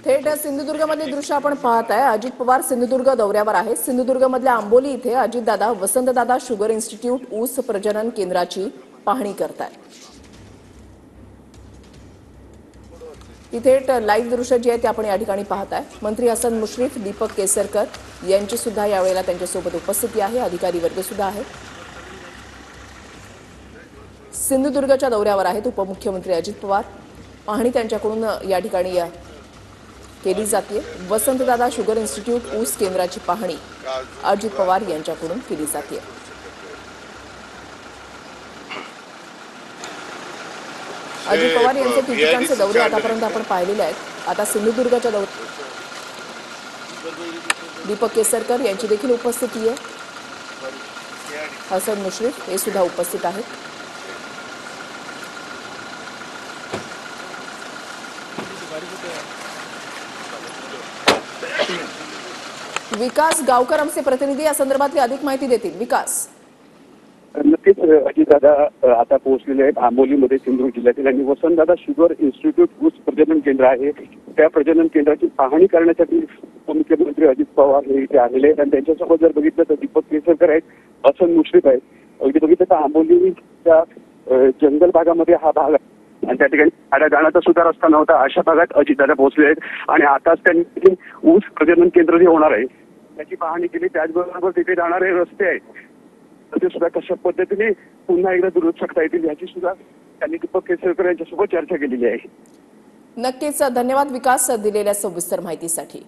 थेट सिंधुदुर्गमधली दृश्य आपण पाहत आहे। अजित पवार सिंधुदुर्ग दौऱ्यावर आहेत। सिंधुदुर्गमधल्या आंबोली इथे अजितदादा वसंतदादा शुगर इन्स्टिट्यूट ऊस प्रजनन केंद्राची पाहणी करतायत। ही थेट लाईव्ह दृश्य जी आहे ते आपण या ठिकाणी पाहत आहे। मंत्री हसन मुश्रीफ, दीपक केसरकर यांची सुद्धा यावेळेला त्यांच्यासोबत उपस्थिती आहे। अधिकारी वर्ग सुद्धा आहे। सिंधुदुर्गच्या दौऱ्यावर आहेत उपमुख्यमंत्री अजित पवार। पाहणी त्यांच्याकडून या ठिकाणी केली जाते। वसंतदादा शुगर इन्स्टिट्यूट ऊस केंद्राची पाहणी अजित पवार यांच्याकडून केली जाते। अजित पवार यांचे ठिकठिकाणचे दौरे आतापर्यंत आपण पाहिलेले आहेत। आता सिंधुदुर्गच्या दौऱ्यात दीपक केसरकर यांची देखील उपस्थिती आहे। हसन मुश्रीफ हे सुद्धा उपस्थित आहेत। विकास गावकर आमचे प्रतिनिधी या संदर्भातली अधिक माहिती देतील। विकास, नक्कीच अजितदादा आता पोहोचलेले आहेत आंबोलीमध्ये सिंधुदुर्ग जिल्ह्यातील आणि वसंतदादा शुगर इन्स्टिट्यूट ऊस प्रजनन केंद्र आहे। त्या प्रजनन केंद्राची पाहणी करण्यासाठी उपमुख्यमंत्री अजित पवार हे इथे आलेले आहेत आणि त्यांच्यासोबत जर बघितलं तर दीपक केसरकर आहेत, हसन मुश्रीफ आहेत। इथे बघितलं तर आंबोलीच्या जंगल भागामध्ये हा भाग आहे आणि त्या ठिकाणी गाड्या जाण्याचा सुद्धा रस्ता नव्हता। अशा भागात अजितदादा पोहोचले आहेत आणि आताच त्यांनी ऊस प्रजनन केंद्र जे होणार आहे त्याची पाहणी केली। त्याचबरोबर तिथे जाणारे रस्ते आहेत ते सुद्धा कशा पद्धतीने पुन्हा एकदा दुरुस्त करता येतील याची सुद्धा त्यांनी दीपक केसरकर यांच्यासोबत चर्चा केलेली आहे। नक्कीच धन्यवाद विकास दिलेल्या सविस्तर माहितीसाठी।